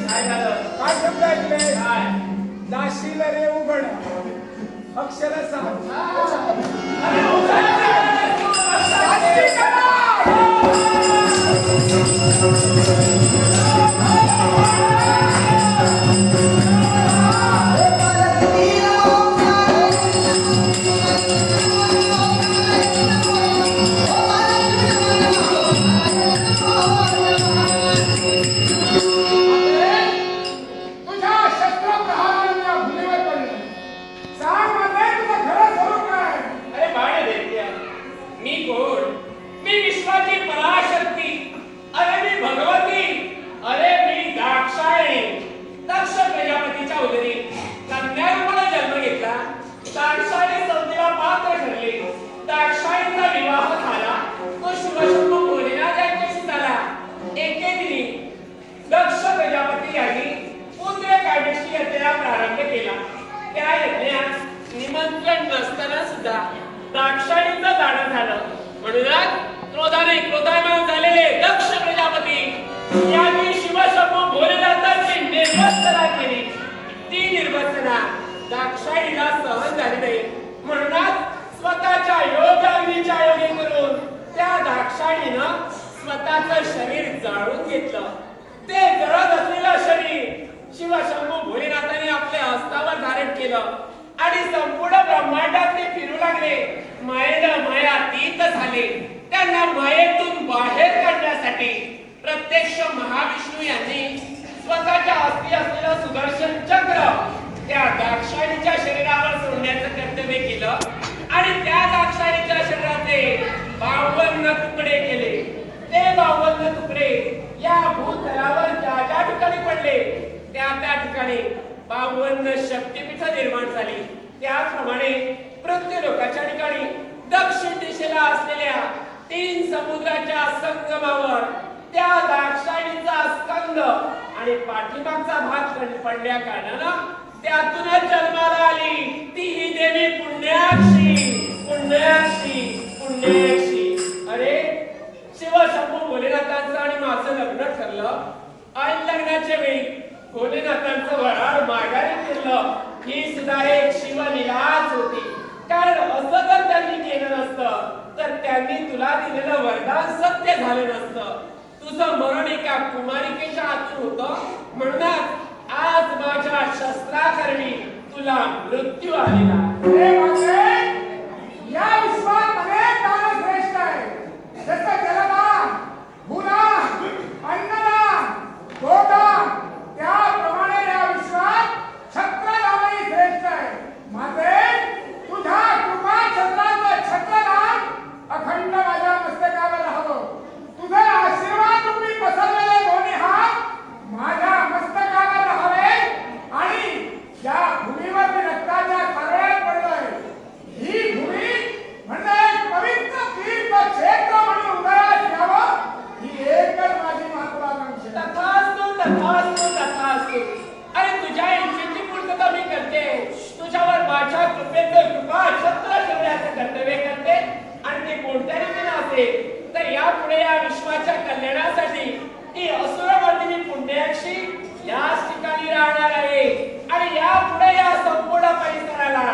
काय झालं? काय शब्द ऐकले? काय? दाशील रे उघड अक्षर सांग. अरे उघड दाशी करा. दाक्षायणीचं जाणं झालं म्हणूनच क्रोधाने क्रोधायमान झालेले दक्ष प्रजापती यांनी शिवशंभू भोलेनाथाची निर्वसना केली. ती निर्वसना दाक्षायणीला सहन झाली नाही म्हणूनच स्वतःच्या योगाग्नीच्या योगी करून त्या दाक्षायणीनं स्वतःचं शरीर जाळून घेतलं. ते जळत असलेलं शरीर शिवशंभू भोलेनाथाने आपल्या हस्तावर धारण केलं आणि संपूर्ण ब्रह्मांडात ते फिरू लागले. मायेनं मायातीत झाले. त्यांना मायेतून बाहेर काढण्यासाठी प्रत्यक्ष महाविष्णू यांनी स्वतःच्या हस्ती असलेलं सुदर्शन चक्र त्या दाक्षायणीच्या शरीरावर सोडण्याचं कर्तव्य केलं आणि त्या दाक्षायणीच्या शरीराचे 52 तुकडे केले. ते 52 तुकडे या भूतलावर ज्या ज्या ठिकाणी पडले त्या त्या ठिकाणी 52 शक्तिपीठ निर्माण झाली. त्याप्रमाणे पृथ्वीलोकाच्या ठिकाणी दक्षिण दिशेला असलेल्या 3 समुद्राच्या संगमावर त्या दाक्षायणीचा स्कंद आणि पाठीमागचा भाग पडल्या कारणानं त्यातूनच जन्माला आली ती ही देवी पुण्याक्षी पुण्याक्षी पुण्याक्षी. अरे शिवशंभू भोलेनाथांचं आणि माझं लग्न ठरलं. ऐन लग्नाच्या वेळी भोलेनाथांचं वराड माघारी फिरलं. ही सुद्धा एक शिवलीलाच होती. कारण असं जर त्यांनी केलं नसतं तर त्यांनी तुला दिलेलं वरदान सत्य झालं नसतं. तुझं मरण एका कुमारिकेच्या हातून होतं म्हणूनच आज माझ्या शस्त्राकरणी तुला मृत्यू आलेला. या विश्वात अनेक दान श्रेष्ठ आहे. जसं जलदान, भूदान, अन्नदान, गोदान त्याप्रमाणे या विश्वात छत्रदानही श्रेष्ठ आहे. माझे तुझ्या कृपा छत्राचं छत्रदान अखंड माझ्या मस्तकावर राहावं. तुझे आशीर्वाद रूपी पसरलेले दोन्ही हात माझ्या मस्तकावर राहावे आणि ज्या भूमीवर मी रक्ताच्या कारळ्यात पडलोय ही भूमी म्हणजे एक पवित्र तीर्थ क्षेत्र म्हणून उदयास यावं ही एकच माझी महत्वाकांक्षा. तथास्तु तथास्तु तथास्तु. अरे तुझ्या इच्छेची पूर्तता मी करते. तुझ्यावर माझ्या कृपेचं कृपा छत्र ठेवण्याचं कर्तव्य करते आणि ते कोणत्या रीतीने असेल तर यापुढे या विश्वाच्या कल्याणासाठी ही असुरवर्धिनी पुण्याक्षी याच ठिकाणी राहणार आहे आणि यापुढे या संपूर्ण परिसराला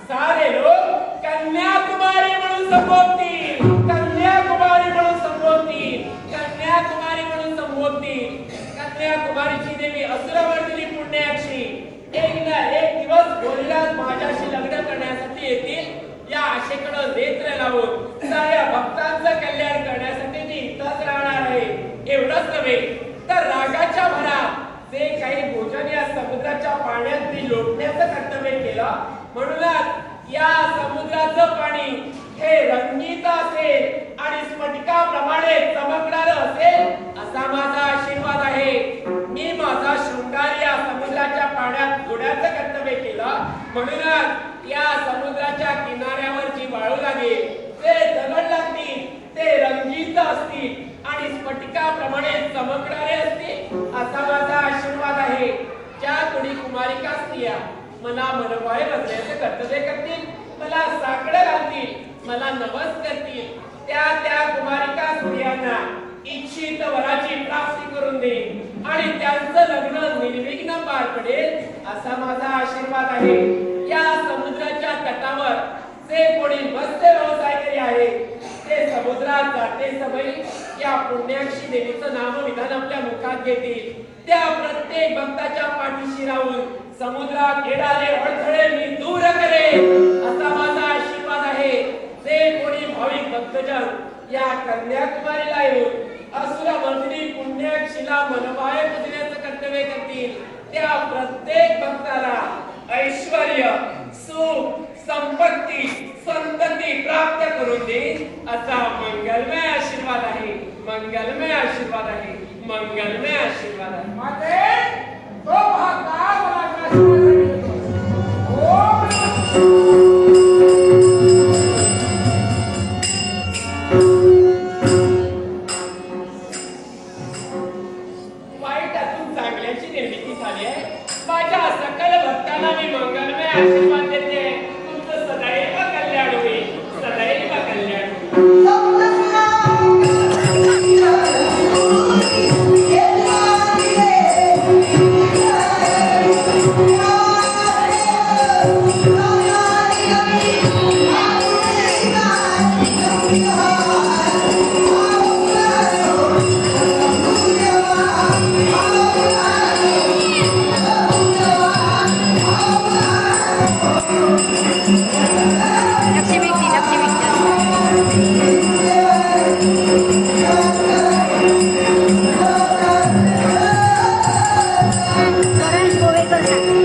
सारे लोक कन्याकुमारी म्हणून संबोधतील. कन्याकुमारी म्हणून संबोधतील. कन्याकुमारी म्हणून संबोधतील. कन्याकुमारीची देवी असुरवर्धिनी पुण्याक्षी एक ना एक दिवस भोलेनाथ माझ्याशी लग्न करण्यासाठी येतील या आशेकडे नेत्र लावून साऱ्या भक्तांचं कल्याण करण्यासाठी ती इथंच राहणार आहे. एवढंच नव्हे तर रागाच्या भरात जे काही भोजन या समुद्राच्या पाण्यात मी लोटण्याचं कर्तव्य केलं म्हणूनच या समुद्राचं पाणी हे रंगीत असेल आणि स्फटिकाप्रमाणे चमकणारं असेल असा माझा आशीर्वाद आहे. मी माझा शृंगार या समुद्राच्या पाण्यात जोड्याचं कर्तव्य केलं म्हणूनच या समुद्राच्या किनाऱ्यावर जी वाळू लागेल ते दगड लागतील ते रंगीत असतील आणि स्फटिकाप्रमाणे चमकणारे असतील असा माझा आशीर्वाद आहे. ज्या कोणी कुमारिका स्त्रिया मला मनवाय बसण्याचे कर्तव्य करतील मला साकडं घालतील मला नवस करतील त्या त्या कुमारिका स्त्रियांना इच्छित वराची प्राप्ती करून देईन आणि त्यांचं लग्न असा माझा आशीर्वाद आहे. या समुद्राच्या तटावर जे कोणी मत्स्य व्यवसायकरी आहे ते समुद्रात जाते समय या पुण्याक्षी देवीचं नामविधान आपल्या मुखात घेतील. त्या प्रत्येक भक्ताच्या पाठीशी राहून समुद्रात येणारे अडथळे मी दूर करेन असा माझा आशीर्वाद आहे. जे कोणी भाविक भक्तजन या कन्याकुमारीला येऊन असुरमर्दिनी पुण्याक्षीला मनोभावे पूजण्याचं कर्तव्य करतील त्या प्रत्येक भक्ताला ऐश्वर्य, सुख, संपत्ती, संतती प्राप्त करून देईल असा मंगलमय आशीर्वाद आहे. मंगलमय आशीर्वाद आहे. मंगलमय आशीर्वाद आहे. माते तो भागा मला काश्मीरमध्ये येतो. ओम वाईटातून चांगल्याची निर्मिती झाली आहे. माझ्या सकल भक्तांना मी मंगलमय आशीर्वाद देते. तुमचं सदैव कल्याण होईल. सदैव कल्याण होईल. Orang boleh berkata